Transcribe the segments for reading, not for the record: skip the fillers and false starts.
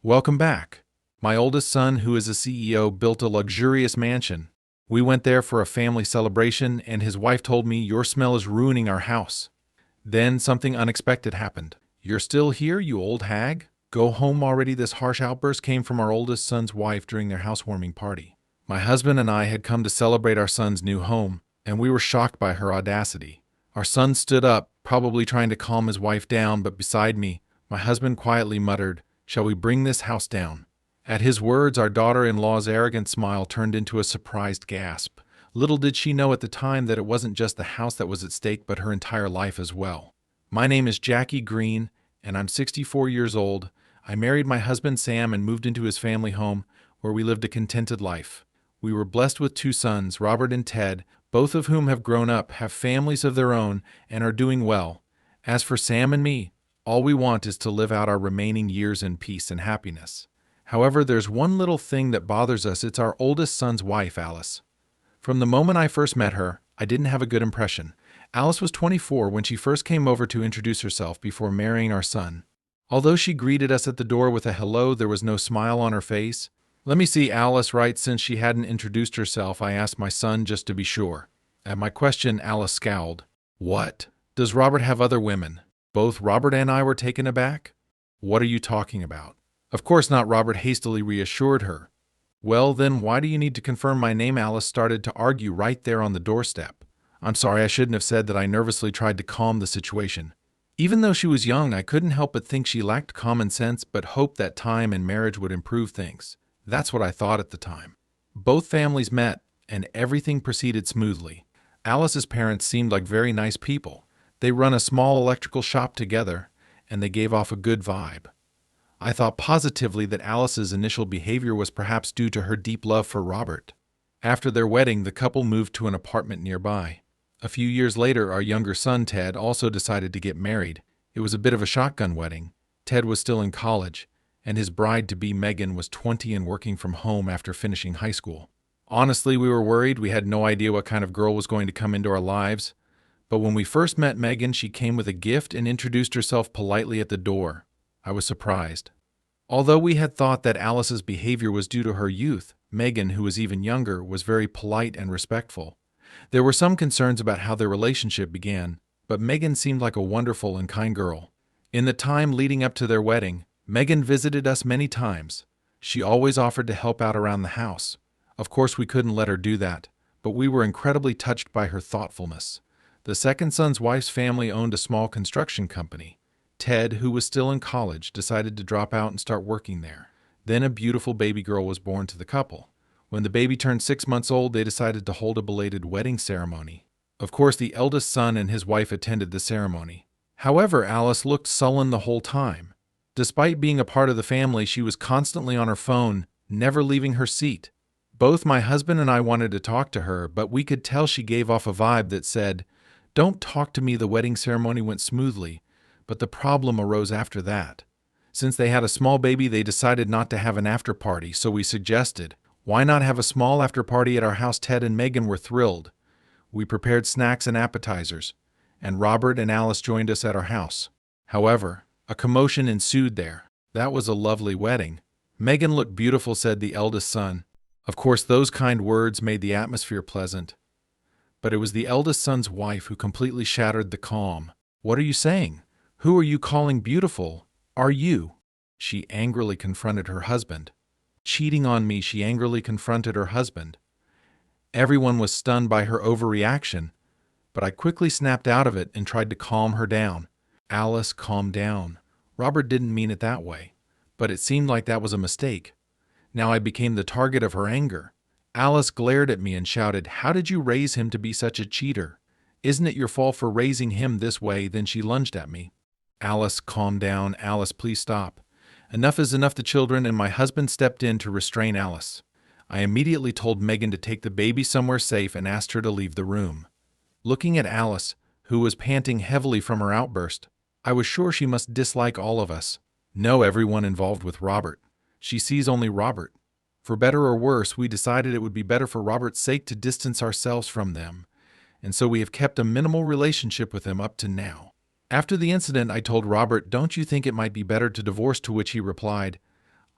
Welcome back. My oldest son, who is a CEO, built a luxurious mansion. We went there for a family celebration, and his wife told me, "Your smell is ruining our house." Then something unexpected happened. "You're still here, you old hag? Go home already." This harsh outburst came from our oldest son's wife during their housewarming party. My husband and I had come to celebrate our son's new home, and we were shocked by her audacity. Our son stood up, probably trying to calm his wife down, but beside me, my husband quietly muttered, "Shall we bring this house down?" At his words, our daughter-in-law's arrogant smile turned into a surprised gasp. Little did she know at the time that it wasn't just the house that was at stake, but her entire life as well. My name is Jackie Green, and I'm 64 years old. I married my husband Sam and moved into his family home, where we lived a contented life. We were blessed with 2 sons, Robert and Ted, both of whom have grown up, have families of their own, and are doing well. As for Sam and me, all we want is to live out our remaining years in peace and happiness. However, there's one little thing that bothers us. It's our oldest son's wife, Alice. From the moment I first met her, I didn't have a good impression. Alice was 24 when she first came over to introduce herself before marrying our son. Although she greeted us at the door with a hello, there was no smile on her face. "Let me see Alice," right? Since she hadn't introduced herself, I asked my son just to be sure. At my question, Alice scowled. "What? Does Robert have other women?" Both Robert and I were taken aback. "What are you talking about?" "Of course not," Robert hastily reassured her. "Well, then why do you need to confirm my name?" Alice started to argue right there on the doorstep. I'm sorry, I shouldn't have said that. I nervously tried to calm the situation. Even though she was young, I couldn't help but think she lacked common sense, but hoped that time and marriage would improve things. That's what I thought at the time. Both families met, and everything proceeded smoothly. Alice's parents seemed like very nice people. They run a small electrical shop together, and they gave off a good vibe. I thought positively that Alice's initial behavior was perhaps due to her deep love for Robert. After their wedding, the couple moved to an apartment nearby. A few years later, our younger son, Ted, also decided to get married. It was a bit of a shotgun wedding. Ted was still in college, and his bride-to-be, Megan, was 20 and working from home after finishing high school. Honestly, we were worried. We had no idea what kind of girl was going to come into our lives. But when we first met Megan, she came with a gift and introduced herself politely at the door. I was surprised. Although we had thought that Alice's behavior was due to her youth, Megan, who was even younger, was very polite and respectful. There were some concerns about how their relationship began, but Megan seemed like a wonderful and kind girl. In the time leading up to their wedding, Megan visited us many times. She always offered to help out around the house. Of course, we couldn't let her do that, but we were incredibly touched by her thoughtfulness. The second son's wife's family owned a small construction company. Ted, who was still in college, decided to drop out and start working there. Then a beautiful baby girl was born to the couple. When the baby turned 6 months old, they decided to hold a belated wedding ceremony. Of course, the eldest son and his wife attended the ceremony. However, Alice looked sullen the whole time. Despite being a part of the family, she was constantly on her phone, never leaving her seat. Both my husband and I wanted to talk to her, but we could tell she gave off a vibe that said, "Don't talk to me." The wedding ceremony went smoothly, but the problem arose after that. Since they had a small baby, they decided not to have an after party, so we suggested, why not have a small after party at our house? Ted and Megan were thrilled. We prepared snacks and appetizers, and Robert and Alice joined us at our house. However, a commotion ensued there. "That was a lovely wedding. Megan looked beautiful," said the eldest son. Of course, those kind words made the atmosphere pleasant. But it was the eldest son's wife who completely shattered the calm. "What are you saying? Who are you calling beautiful? Are you?" She angrily confronted her husband. "Cheating on me," she angrily confronted her husband. Everyone was stunned by her overreaction, but I quickly snapped out of it and tried to calm her down. "Alice, calm down. Robert didn't mean it that way." But it seemed like that was a mistake. Now I became the target of her anger. Alice glared at me and shouted, "How did you raise him to be such a cheater? Isn't it your fault for raising him this way?" Then she lunged at me. "Alice, calm down. Alice, please stop. Enough is enough." The children and my husband stepped in to restrain Alice. I immediately told Megan to take the baby somewhere safe and asked her to leave the room. Looking at Alice, who was panting heavily from her outburst, I was sure she must dislike all of us. No, everyone involved with Robert. She sees only Robert. For better or worse, we decided it would be better for Robert's sake to distance ourselves from them, and so we have kept a minimal relationship with him up to now. After the incident, I told Robert, "Don't you think it might be better to divorce?" To which he replied,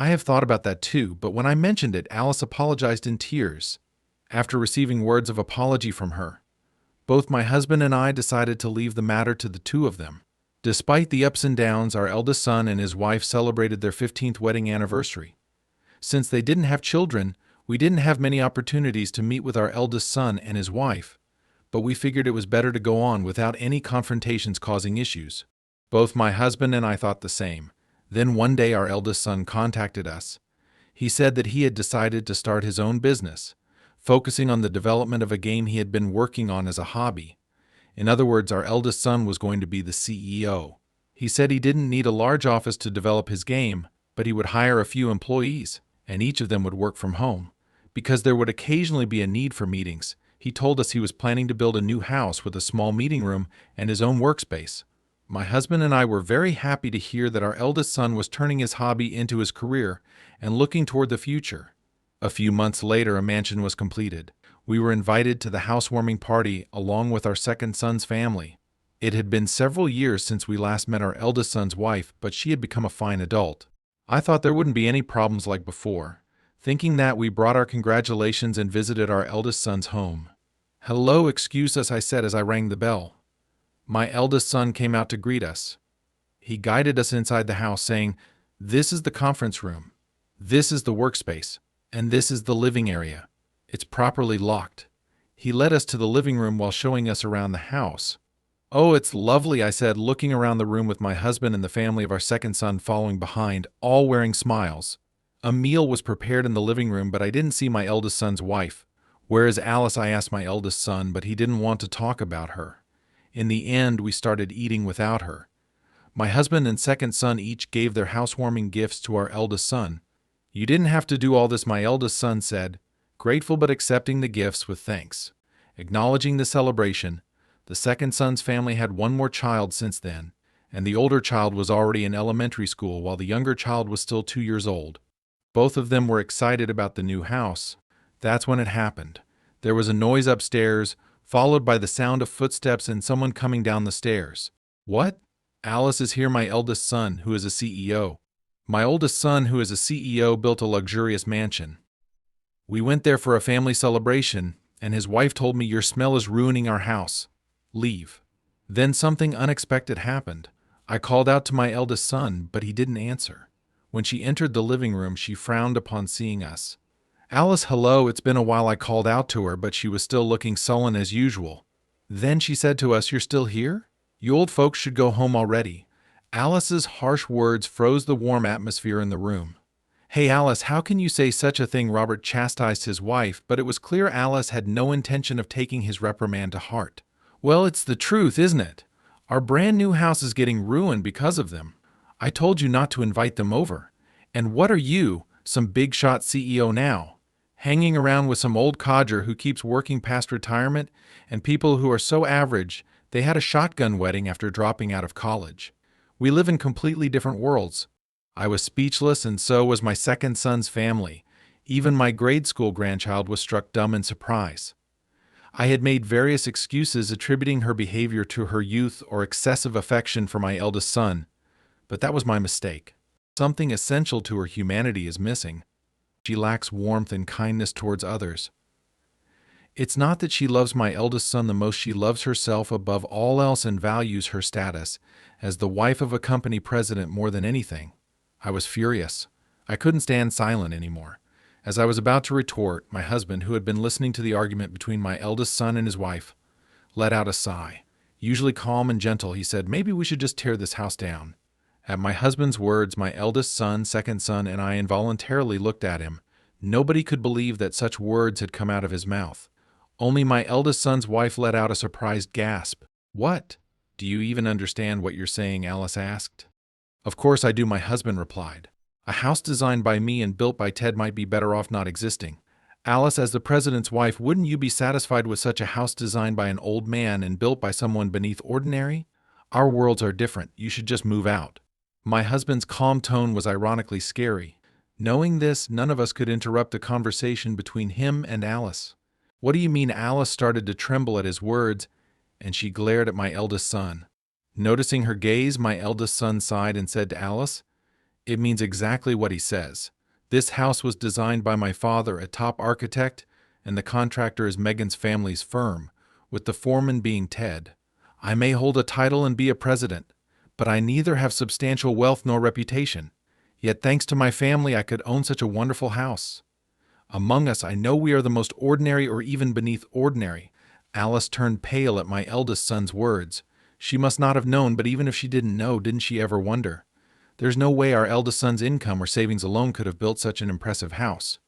I have thought about that too, but when I mentioned it, Alice apologized in tears. After receiving words of apology from her, both my husband and I decided to leave the matter to the two of them. Despite the ups and downs, our eldest son and his wife celebrated their 15th wedding anniversary. Since they didn't have children, we didn't have many opportunities to meet with our eldest son and his wife, but we figured it was better to go on without any confrontations causing issues. Both my husband and I thought the same. Then one day our eldest son contacted us. He said that he had decided to start his own business, focusing on the development of a game he had been working on as a hobby. In other words, our eldest son was going to be the CEO. He said he didn't need a large office to develop his game, but he would hire a few employees, and each of them would work from home. Because there would occasionally be a need for meetings, he told us he was planning to build a new house with a small meeting room and his own workspace. My husband and I were very happy to hear that our eldest son was turning his hobby into his career and looking toward the future. A few months later, a mansion was completed. We were invited to the housewarming party along with our second son's family. It had been several years since we last met our eldest son's wife, but she had become a fine adult. I thought there wouldn't be any problems like before. Thinking that, we brought our congratulations and visited our eldest son's home. "Hello, excuse us," I said as I rang the bell. My eldest son came out to greet us. He guided us inside the house, saying, "This is the conference room. This is the workspace. And this is the living area. It's properly locked." He led us to the living room while showing us around the house. "Oh, it's lovely," I said, looking around the room with my husband and the family of our second son following behind, all wearing smiles. A meal was prepared in the living room, but I didn't see my eldest son's wife. "Where is Alice?" I asked my eldest son, but he didn't want to talk about her. In the end, we started eating without her. My husband and second son each gave their housewarming gifts to our eldest son. "You didn't have to do all this," my eldest son said, grateful but accepting the gifts with thanks. Acknowledging the celebration, the second son's family had one more child since then, and the older child was already in elementary school while the younger child was still 2 years old. Both of them were excited about the new house. That's when it happened. There was a noise upstairs, followed by the sound of footsteps and someone coming down the stairs. "What?" "Alice is here," my eldest son, who is a CEO. My oldest son, who is a CEO, built a luxurious mansion. We went there for a family celebration, and his wife told me, "Your smell is ruining our house. Leave." Then something unexpected happened. I called out to my eldest son, but he didn't answer. When she entered the living room, she frowned upon seeing us. "Alice, hello." It's been a while. I called out to her, but she was still looking sullen as usual. Then she said to us, "You're still here? You old folks should go home already." Alice's harsh words froze the warm atmosphere in the room. "Hey Alice, how can you say such a thing?" Robert chastised his wife, but it was clear Alice had no intention of taking his reprimand to heart. "Well, it's the truth, isn't it? Our brand new house is getting ruined because of them. I told you not to invite them over. And what are you, some big shot CEO now? Hanging around with some old codger who keeps working past retirement, and people who are so average they had a shotgun wedding after dropping out of college. We live in completely different worlds." I was speechless, and so was my second son's family. Even my grade school grandchild was struck dumb in surprise. I had made various excuses attributing her behavior to her youth or excessive affection for my eldest son, but that was my mistake. Something essential to her humanity is missing. She lacks warmth and kindness towards others. It's not that she loves my eldest son the most, she loves herself above all else and values her status as the wife of a company president more than anything. I was furious. I couldn't stand silent anymore. As I was about to retort, my husband, who had been listening to the argument between my eldest son and his wife, let out a sigh. Usually calm and gentle, he said, "Maybe we should just tear this house down." At my husband's words, my eldest son, second son, and I involuntarily looked at him. Nobody could believe that such words had come out of his mouth. Only my eldest son's wife let out a surprised gasp. "What? Do you even understand what you're saying?" Alice asked. "Of course I do," my husband replied. "A house designed by me and built by Ted might be better off not existing. Alice, as the president's wife, wouldn't you be satisfied with such a house designed by an old man and built by someone beneath ordinary? Our worlds are different. You should just move out." My husband's calm tone was ironically scary. Knowing this, none of us could interrupt the conversation between him and Alice. "What do you mean?" Alice started to tremble at his words, and she glared at my eldest son. Noticing her gaze, my eldest son sighed and said to Alice, "It means exactly what he says. This house was designed by my father, a top architect, and the contractor is Megan's family's firm, with the foreman being Ted. I may hold a title and be a president, but I neither have substantial wealth nor reputation. Yet thanks to my family, I could own such a wonderful house. Among us, I know we are the most ordinary or even beneath ordinary. Alice turned pale at my eldest son's words. She must not have known, but even if she didn't know, didn't she ever wonder? There's no way our eldest son's income or savings alone could have built such an impressive house.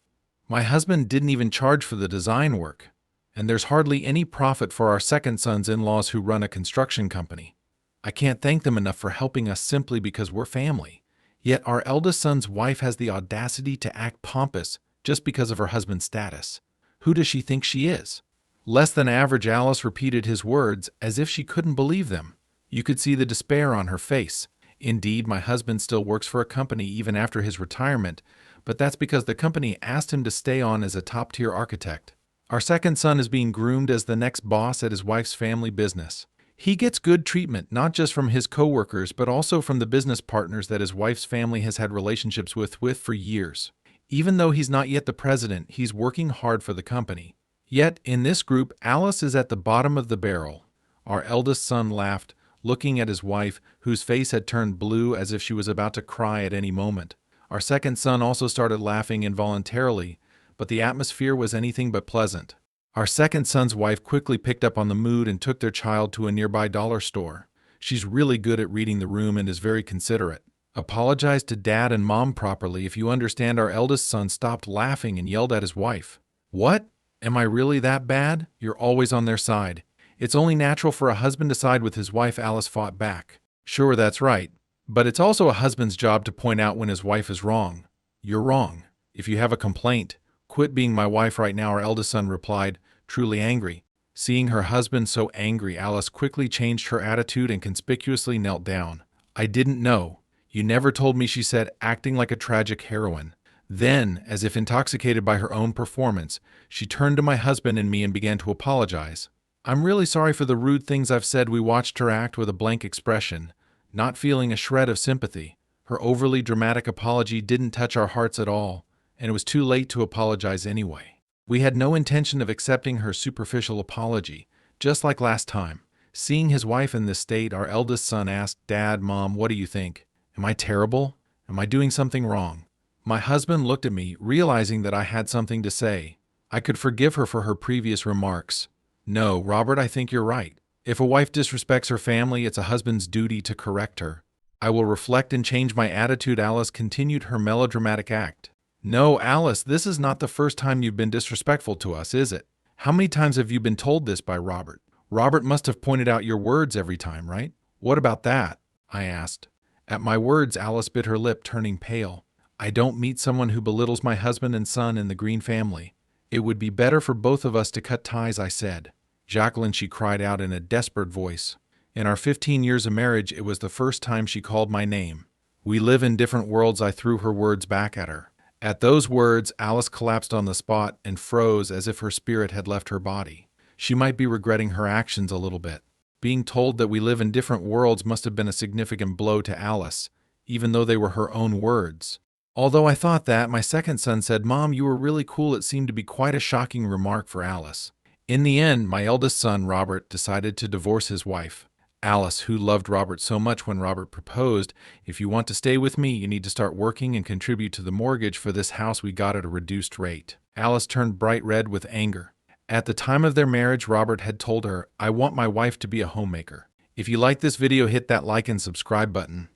My husband didn't even charge for the design work, and there's hardly any profit for our second son's in-laws who run a construction company. I can't thank them enough for helping us simply because we're family. Yet our eldest son's wife has the audacity to act pompous just because of her husband's status. Who does she think she is? Less than average, Alice repeated his words as if she couldn't believe them. You could see the despair on her face. Indeed, my husband still works for a company even after his retirement, but that's because the company asked him to stay on as a top-tier architect. Our second son is being groomed as the next boss at his wife's family business. He gets good treatment not just from his co-workers but also from the business partners that his wife's family has had relationships with for years. Even though he's not yet the president, he's working hard for the company. Yet, in this group, Alice is at the bottom of the barrel. Our eldest son laughed, looking at his wife, whose face had turned blue as if she was about to cry at any moment. Our second son also started laughing involuntarily, but the atmosphere was anything but pleasant. Our second son's wife quickly picked up on the mood and took their child to a nearby dollar store. She's really good at reading the room and is very considerate. Apologize to Dad and Mom properly if you understand. Our eldest son stopped laughing and yelled at his wife. What? Am I really that bad? You're always on their side. It's only natural for a husband to side with his wife, Alice fought back. Sure, that's right. But it's also a husband's job to point out when his wife is wrong. You're wrong. If you have a complaint, quit being my wife right now, our eldest son replied, truly angry. Seeing her husband so angry, Alice quickly changed her attitude and conspicuously knelt down. I didn't know. You never told me, she said, acting like a tragic heroine. Then, as if intoxicated by her own performance, she turned to my husband and me and began to apologize. I'm really sorry for the rude things I've said. We watched her act with a blank expression, not feeling a shred of sympathy. Her overly dramatic apology didn't touch our hearts at all, and it was too late to apologize anyway. We had no intention of accepting her superficial apology, just like last time. Seeing his wife in this state, our eldest son asked, Dad, Mom, what do you think? Am I terrible? Am I doing something wrong? My husband looked at me, realizing that I had something to say. I could forgive her for her previous remarks. No, Robert, I think you're right. If a wife disrespects her family, it's a husband's duty to correct her. I will reflect and change my attitude. Alice continued her melodramatic act. No, Alice, this is not the first time you've been disrespectful to us, is it? How many times have you been told this by Robert? Robert must have pointed out your words every time, right? What about that? I asked. At my words, Alice bit her lip, turning pale. I don't meet someone who belittles my husband and son in the Green family. It would be better for both of us to cut ties, I said. Jacqueline, she cried out in a desperate voice. In our 15 years of marriage, it was the first time she called my name. We live in different worlds, I threw her words back at her. At those words, Alice collapsed on the spot and froze as if her spirit had left her body. She might be regretting her actions a little bit. Being told that we live in different worlds must have been a significant blow to Alice, even though they were her own words. Although I thought that, my second son said, Mom, you were really cool. It seemed to be quite a shocking remark for Alice. In the end, my eldest son, Robert, decided to divorce his wife. Alice, who loved Robert so much when Robert proposed, if you want to stay with me, you need to start working and contribute to the mortgage for this house we got at a reduced rate. Alice turned bright red with anger. At the time of their marriage, Robert had told her, I want my wife to be a homemaker. If you like this video, hit that like and subscribe button.